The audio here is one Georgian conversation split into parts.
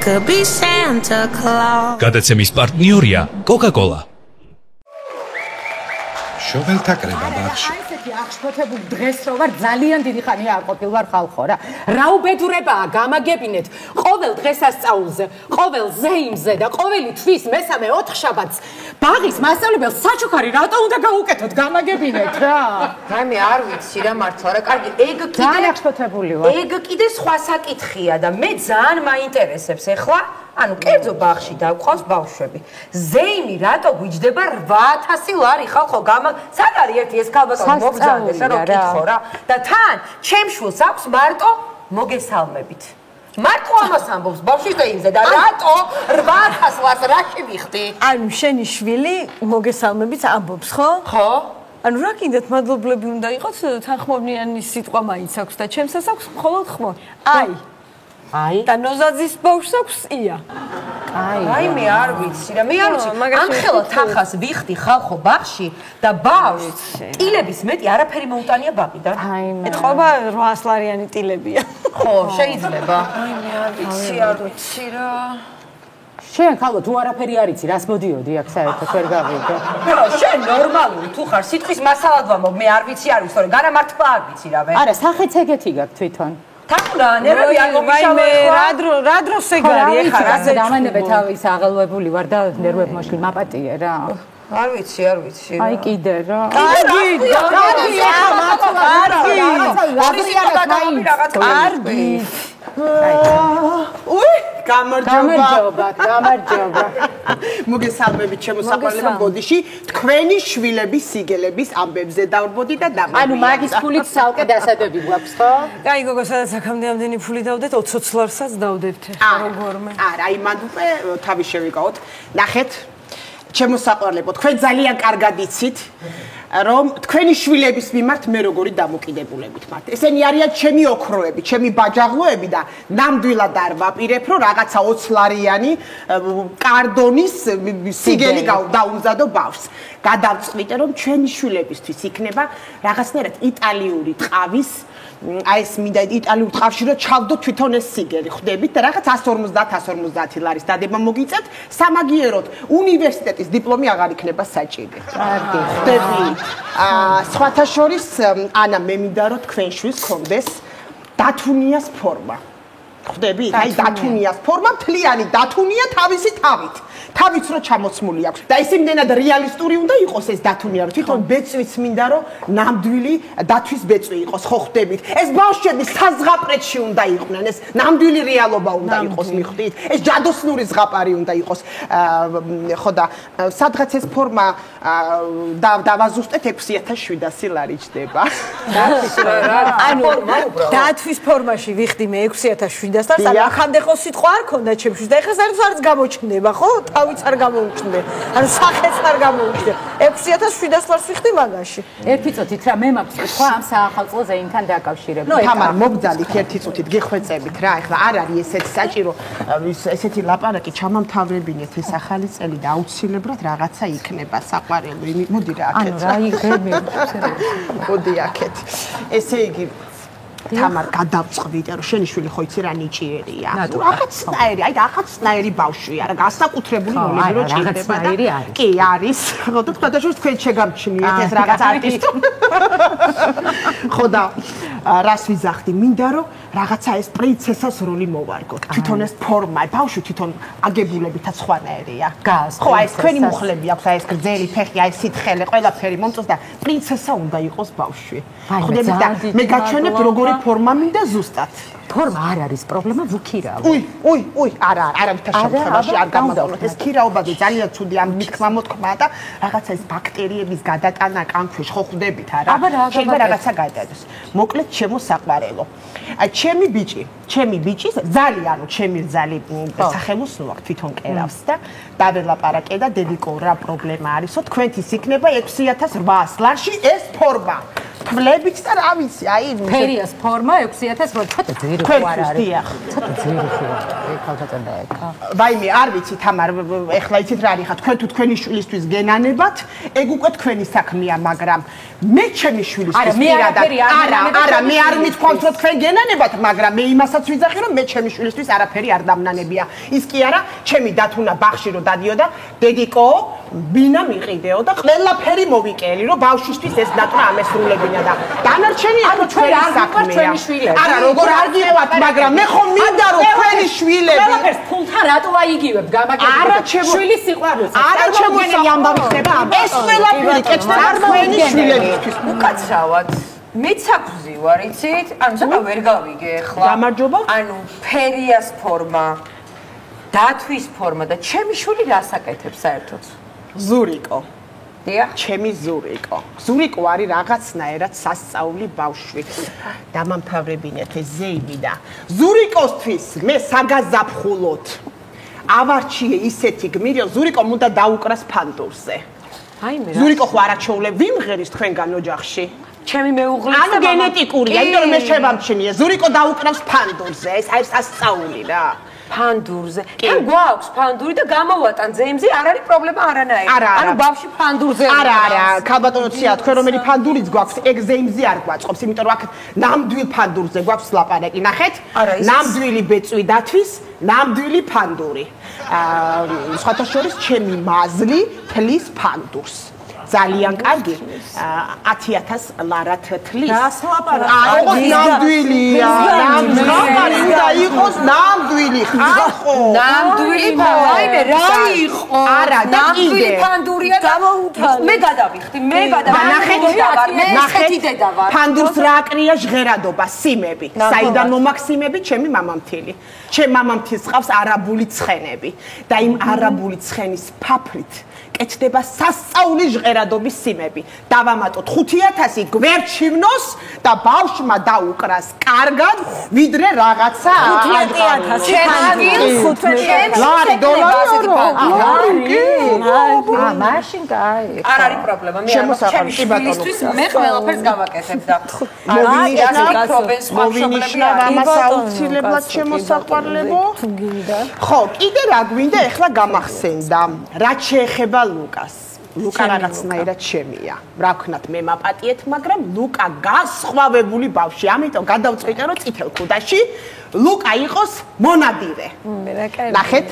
could be Santa Claus. გადაცემის პარტნიორია Coca-Cola. შოველთა კრება ბაღში. ესეთი აღშფოთებული დღეს რო ვარ ძალიან დიდი ხანია არ ყოფილ ვარ ხალხო რა. რა უბედურებაა გამაგებინეთ. ყოველ დღესასწაულზე, ყოველ ზეიმზე და ყოველი თვის მესამე ოთხშაბათს ბაღის მასწავლებელს საჩუქარი რატო უნდა გაუკეთოთ გამაგებინეთ რა. მე არ ვიცი რა მართლა რა კარგი ეგ ძალიან აღშფოთებული ვარ. ეგ კიდე სხვა საკითხია და მე ძალიან მაინტერესებს ეხლა ანუ კერძო ბაღში დავყავს ბავშვები. ზეიმი რატო გვიჯდება 8000 ლარი ხალხო სად არის ერთი ეს ქალბატონი მოგზავნეს რა კითხო რა და თან ჩემ შვილს აქვს მარტო მოგესალმებით. მარტო ამას ამბობს ბავშვის ზეიმზე და რატო 8000 ლარს რაში ვიხდი? ანუ შენი შვილი მოგესალმებით ამბობს ხო? ხო? ანუ რა კიდეთ მადლობლები უნდა იყოს თანხმოვნიანი სიტყვა მაინც აქვს და ჩემსაც აქვს მხოლოდ ხმო. აი და ნოზაძის ბავშვს აქვს ია. აი მე არ ვიცი რა მე არ ვიცი ამხელა თანხას ვიხდი ხალხო ბაღში და ბავშვს ტილების მეტი არაფერი მოუტანია ბაღიდან. ეთყობა 800 ლარიანი ტილებია. ხო შეიძლება. აი მე არ ვიცი რა. შენ ხალხო თუ არაფერი არ იცი რას მოდიოდი აქ საერთოდ ვერ გავიგე. რა შენ ნორმალური თუ ხარ სიტყვის მასალად ვამბობ მე არ ვიცი არ ვიცი თორე განამართლა არ ვიცი რა მე. არა სახეც ეგეთი გაქვს თვითონ. თამულა ნერვები არ მომიშალა რა დროს ეგ არის ეხლა რაზე დამანებე თავის აღელვებული ვარ და ნერვები მოშლი მაპატიე რა. არ ვიცი აი კიდე რა. კარგი. უი გამარჯობა. მოგესალმებით შემოსაყვანლება ბოდიში თქვენი შვილების სიგელების ამბებზე დავრბოდი და დამარბია. ანუ მაგის ფულით ცალკე დასადები გვაქვს ხო? კაი გოგო სადაც აქამდე ამდენი ფული დავდეთ 20 ლარსაც დავდებთ როგორმე. არა იმან უკვე თავი შევიკავოთ. ნახეთ შემოსაყვანლებო თქვენ ძალიან კარგად იცით რომ თქვენი შვილების მიმართ მე როგორი დამოკიდებულებით მათ. ესენი არიან ჩემი ოქროები, ჩემი ბაჯაღლოები და ნამდვილად არ ვაპირებ რომ რაღაცა 20 ლარიანი კარდონის სიგელი დაუმზადო ბავშვს. გადავწყვიტე რომ ჩვენი შვილებისთვის იქნება რაღაცნაირად იტალიური ტყავის აი ეს მინდა იტალიურ ტყავში რომ ჩავდო თვითონ ეს სიგელი ხვდებით და რაღაც 150 ლარის დადება მოგიწევთ სამაგიეროდ უნივერსიტეტის დიპლომი აღარ იქნება საჭირი. კარგი. ხვდები. სხვათა შორის ანა მე მინდა რომ თქვენ შვილს კონდეს დათუნიას ფორმა. ხვდები? აი დათუნიას ფორმა მთლიანი დათუნია თავისი თავით. თავიც რო ჩამოცმული აქვს და ეს იმდენად რეალისტური უნდა იყოს ეს დათუნია რომ თვითონ ბეწვიც მინდა რომ ნამდვილი დათვის ბეწვი იყოს ხო ხვდებით ეს ბავშვები საზღაპრეთში უნდა იყვნენ ეს ნამდვილი რეალობა უნდა იყოს მიხვდით ეს ჯადოსნური ზღაპარი უნდა იყოს ხო და სადღაც ეს ფორმა დავაზუსტეთ 6700 ლარი ჩდება ანუ დათვის ფორმაში ვიხდი მე 6700 ლარს და ახამდე ხო სიტყვა არ ქონდა ჩემში და ეხლა საერთოდ არც გამოჩნდება ხო თავიც არ გამოუჩნდა. ანუ სახეც არ გამოუჩნდა. 6700 ლარს ვიხდი მაგაში. ერთი წუთით რა მე მაქვს სხვა ამ საახალწლო ზეიმთან დაკავშირებით. თამარ მოგძალით ერთი წუთით გეხვეწებით რა. ეხლა არ არის ესეთი საჭირო ესეთი ლაპარაკი ჩამამთავრებინეთ ეს ახალი წელი და აუცილებლად რაღაცა იქნება საყვარელი. მოდი რა აქეთ. ანუ რა იღები. მოდი აქეთ. ესე იგი თამარ გადავწყვიტე რომ შენი შვილი ხო იცი რა ნიჭიერია. რაღაცნაირი, აი რაღაცნაირი ბავშვია რა, განსაკუთრებული ნოლები რო ჭირდება და კი არის. ხო და თქვა და თქვენ შეგამჩნიეთ ეს რაღაც არტისტო. ხო და რას ვიზახდი? მინდა რომ რაღაცა ეს პრინცესას როლი მოვარგოთ. თვითონ ეს ფორმა, ბავშვი თვითონ აგებულებითაც სხვანაირია. ხო, აი ეს თქვენი მუხლები აქვს, აი ეს გრძელი ფეხი, აი სითხელე, ყველაფერი მომწონს და პრინცესა უნდა იყოს ბავშვი. ხვდები და მე გაჩვენებ როგორი ფორმა მინდა ზუსტად. ფორმა არ არის პრობლემა, ვუქირავ. უი, არავითარ შემთხვევაში არ გამოდავნოთ. ეს ქირაობაზე ძალიან ცუდი ამ მithkma მოთქმა და რაღაცა ეს ბაქტერიების გადატანა კანქვეშ ხო ხვდებით არა? შეიძლება რაღაცა გადადეს. მოკლედ შემოსაყვარელო. აი ჩემი ბიჭი ძალიან ანუ ჩემი რძალი სახელოსნო აქვს თვითონ კერავს და დაველაპარაკე და დედიკო რა პრობლემა არისო თქვენთვის იქნება 6800 ლარში ეს ფორმა. თვლებით და რა ვიცი, აი ფერიას ფორმა 6000 ცოტა ძვირი ხო არ არის. ცოტა ძვირი ხო არის. ქალბატონდა ეკა. ვაიმე, არ ვიცი თამარ, ეხლა იცით რა არის ხა, თქვენ თუ თქვენი შვილისთვის გენანებათ, ეგ უკვე თქვენი საქმეა, მაგრამ მე ჩემი შვილისთვის პირადად არა, მე არ მithქვამთ რომ თქვენ გენანებათ, მაგრამ მე იმასაც ვიძახი რომ მე ჩემი შვილისთვის არაფერი არ დამნანებია. ის კი არა, ჩემი დათუნა ბაღში რომ დადიოდა, დედიკო ბინა მიყიდეო და ყველაფერი მოვიკელი რომ ბავშვისთვის ეს ნატრა ამესრულებინა და დანარჩენი ახლა თქვენი საქმეა. არა, როგორ არ გიყავთ, მაგრამ მე ხომ მინდა რომ თქვენი შვილები ყველაფერს ფულთან რატო აიგივებ გამაგებია შვილის სიყვარულს. არა ჩემო ამბავი ხდება. ეს ყველაფერი კეთდება თქვენი შვილებისთვის. უკაცრავად. მეც აქვს ვარ, იცით? ანუ ცოტა ვერ გავიგე ახლა. გამარჯობა. ანუ ფერიას ფორმა, დათვის ფორმა და ჩემი შვილი რას აკეთებს საერთოდ? ზურიკო. დიახ. ჩემი ზურიკო. ზურიკო არის რაღაცნაირად სასწაული ბავშვი. დამამთავრებინეთ ეს ზეიმი და ზურიკოსთვის მე საგაზაფხულოთ. ავარჩიე ისეთი გმირი, ზურიკო უნდა დაუკრას ფანდურზე. აი მე ზურიკო ხო არაჩოულე ვიმღერის თქვენგან ოჯახში. ჩემი მეუღლე ანუ გენეტიკურია, იმიტომ რომ მე შევამჩნიე, ზურიკო დაუკრავს ფანდურზე, ეს არის სასწაული რა. ფანდურზე. თან გვაქვს ფანდური და გამოვატან ზეიმზე, არ არის პრობლემა არანაირი. ანუ ბავშვი ფანდურზე. არა, ქალბატონო ცია, თქვენ რომელი ფანდურიც გვაქვს, ეგ ზეიმზე არ გვაწყობს, იმიტომ რომ აქ ნამდვილ ფანდურზე გვაქვს ლაპარაკი. ნახეთ? ნამდვილი ბეწვი დათვის, ნამდვილი ფანდური. სხვათა შორის ჩემი მაზლი თლის ფანდურს. ძალიან კარგი 10000 ლარად თლის. აიღოს ნამდვილია. ნამდვილი უნდა იყოს ნამდვილი ხალხო. ნამდვილი ფაიმე რა იყო? არა, და ნამდვილი ფანდურია გამოუთავე. მე გადავიხდი, მე გადავიხდი. ნახეთ, ფანდურს რა აკრია ჟღერადობა, სიმები. საიდან მომაქსიმები ჩემი მამამთილი. ჩემ მამამთილს ყავს არაბული ცხენები და იმ არაბული ცხენის ფაფრით კეთდება სასწაული ჟღერადობის სიმები. დავამატოთ 5000 გვერდჩივნოს და ბავშვმა დაუკრას კარგად, ვიდრე რაღაცა 5000 მაშინ კაი. არ არის პრობლემა, მე ჩემი შვილისთვის მე ყველაფერს გავაკეთებ და მოვინიშნა ამას აუცილებლად შემოსაყვარლებო. ხო, კიდე რა გვინდა ეხლა გამახსენდა. რაც შეეხება ლუკას. ლუკა რაღაცნაირად შემია. რა ვქნათ, მე მაპატიეთ, მაგრამ ლუკა გასხვავებული ბავშვი. ამიტომ გადავწყვიტე, რომ წითელ ქუდაში ლუკა იყოს მონადირე. ნახეთ,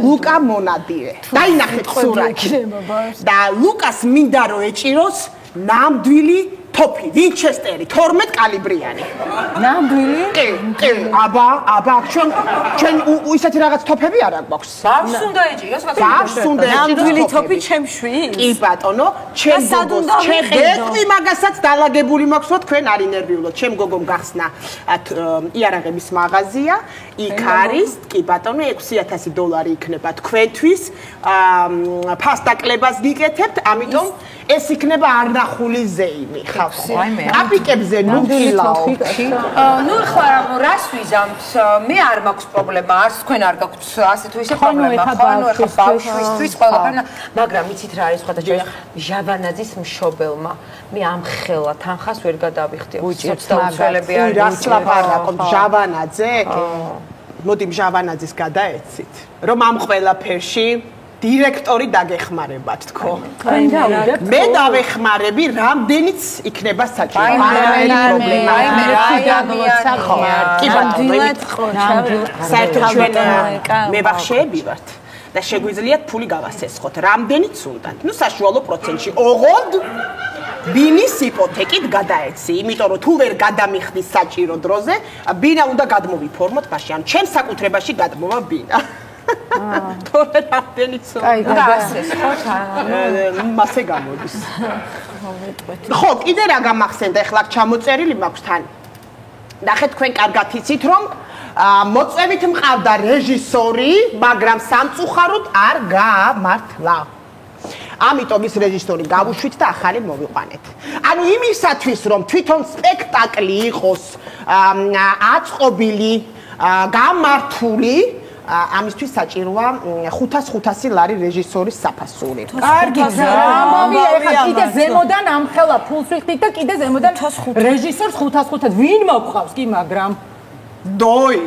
ლუკა მონადირე. დაინახეთ სურათი. და ლუკას მინდა რომ ეჭიროს ნამდვილი თოფი, ვინჩესტერი, 12 კალიბრიანი. ნამდვილი? კი, აბა, ჩვენ ისეთი რაღაც თოფები არ გვაქვს. ბავშვს უნდა ეჭიროს, ბავშვს უნდა ეჭიროს. ნამდვილი თოფი ჩემ შვილს? კი ბატონო, ჩემ გოგოს, ჩემ გეტყვი მაგასაც დალაგებული მაქვს, რომ თქვენ არ ინერვიულოთ. ჩემ გოგომ გახსნა იარაღების მაღაზია, იქ არის, კი ბატონო, $6000 იქნება თქვენთვის. ფასტაკლებას გიკეთებთ, ამიტომ ეს იქნება არნახული ზეიმი, ხალხო. კაპიკებზე ნუ გილაო. ნუ ხარ, რას ვიზამთ? მე არ მაქვს პრობლემა, არც თქვენ არ გაქვთ ასე თუ ისე პრობლემა. ხანუ ეხა ბავშვისთვის ყველაფერი, მაგრამ იცით რა არის სხვათა შორის ჟავანაძის მშობელმა. მე ამ ხელა თანხას ვერ გადავიხდი. სოციალურები არის. რას ლაპარაკობ, ჟავანაძე? მოდი ჟავანაძის გადაეცით, რომ ამ ყველაფერში დირექტორი დაგეხმარებათ თქო. მე დავეხმარები, რამდენიც იქნება საჭირო. არანაირი პრობლემა. აი მე რა ადამიანია. კი ბატონო, საერთოდ ჩვენ მებახშეები ვართ და შეგვიძლიათ ფული გავასესხოთ. რამდენიც უნდათ. ნუ საშუალო პროცენტში. ოღონდ ბინის იპოთეკით გადაეცი, იმიტომ რომ თუ ვერ გადამიხდი საჭირო დროზე, ბინა უნდა გადმოვიფორმოთ მაშინ. ან ჩემს საკუთრებაში გადმოვა ბინა. თორე რამდენიც გავასესხოთ. მასე გამოდის. ხო, კიდე რა გამახსენდა, ეხლა ჩამოწერილი მაქვს თან. ნახეთ, თქვენ კარგად იცით, რომ მოწვევით მყავდა რეჟისორი, მაგრამ სამწუხაროდ არ გაამართლა. ამიტომ ის რეჟისორი გავუშვით და ახალი მოვიყვანეთ. ანუ იმისათვის, რომ თვითონ სპექტაკლი იყოს აწყობილი, გამართული, ამისთვის საჭიროა 500 ლარი რეჟისორის საფასური. კარგი, ამბავია, ეხლა კიდე ზემოდან ამხელა ფულს ვიხდით და კიდე ზემოდან რეჟისორს 500 ვინ მოგყავს კი, მაგრამ დოი.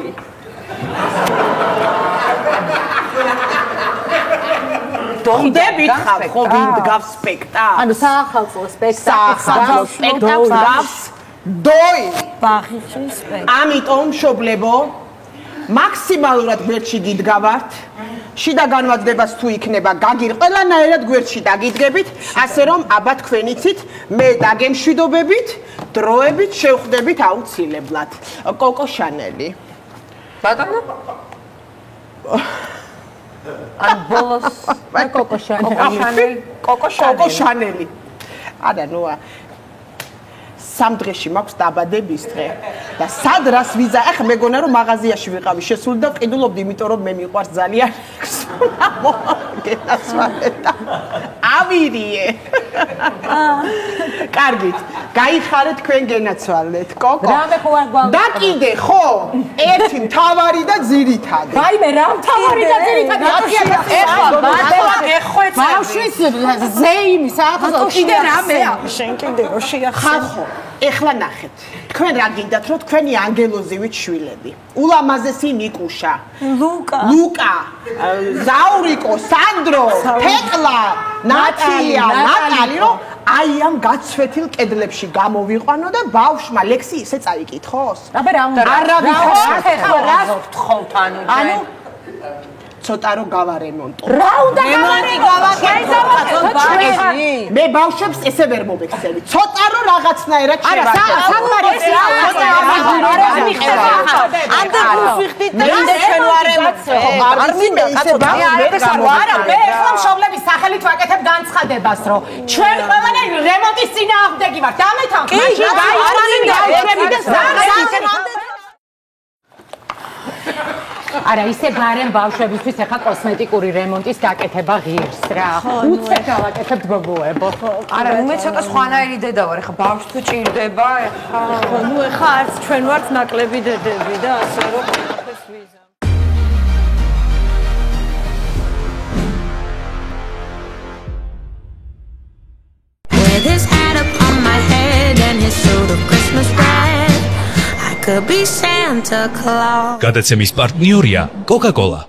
დოდებით ხარ ხო ვინ დგავს სპექტაკლს? ანუ საახალწლო სპექტაკლს დგავს დოი. ბაღიში სპექტაკლი. ამიტომ მშობლებო მაქსიმალურად გვერდში გიდგავართ. შიდა განმაძდებას თუ იქნება გაგირ ყველანაირად გვერდში დაგიდგებით, ასე რომ აბა თქვენ იცით, მე დაგემშვიდობებით, დროებით შევხვდებით აუცილებლად. კოკო შანელი. ბატონო? ან ბოლოს კოკო შანელი. კოკო შანელი. არა, ნუ სამ დღეში მაქვს დაბადების დღე და სად რას ვიზა? ახლა მეგონა რომ მაღაზიაში ვიყავი შესული და ვყიდულობდი, იმიტომ რომ მე მიყვარს ძალიან გენასვალეთ. ავირიე. კარგით, გაიხარეთ თქვენ გენაცვალეთ, კოკო. რამე ხო არ გვაქვს. და კიდე ხო, ერთი მთავარი და ძირითადი. ვაიმე, რა მთავარი და ძირითადი? ეხლა ბატონო გეხვეწები. ბავშვის ზეიმი საახალწლო კიდე რამეა? შენ კიდე რო შეახსენე. ხალხო, ეხლა ნახეთ. თქვენ რა გინდათ, რომ თქვენი ანგელოზივით შვილები. ულამაზესი ნიკუშა, ლუკა, ზაურიკო, სანდრო, თეკლა, ნატალია, ნატალი, რომ აი ამ გაცვეთილ კედლებში გამოვიყვანო და ბავშვმა ლექსი ისე წაიკითხოს. აბა რა უნდა? რას გთხოვთ ანუ? ცოტა რომ გავარემონტო. რა უნდა გავარემონტო? მე ბავშვებს ესე ვერ მომექცევი. ცოტა რომ რაღაცნაირად შევაკეთო. ამდე გულს ვიხდით და კიდე ჩვენ ვარემონტო. არ მინდა კაცო, არა, მე ეხლა მშობლების სახელით ვაკეთებ განცხადებას, რომ ჩვენ ყველანი რემონტის წინააღმდეგი ვართ. დამეთავთ მაშინ გაიხრები და არა, ისე გარემ ბავშვებისთვის ახლა კოსმეტიკური რემონტის გაკეთება ღირს რა. უცებ გავაკეთებთ გოგოებო. არა, მე ცოტა სხვანაირი დედა ვარ, ახლა ბავშვს თუ ჭირდება, ახლა ნუ ეხა არც ჩვენ ვართ ნაკლები დედები და ასე რომ ყველაფერს ვიზამ. With his hat upon my head and his suit of Christmas red, I could be Santa Claus. გადაცემის პარტნიორია Coca-Cola.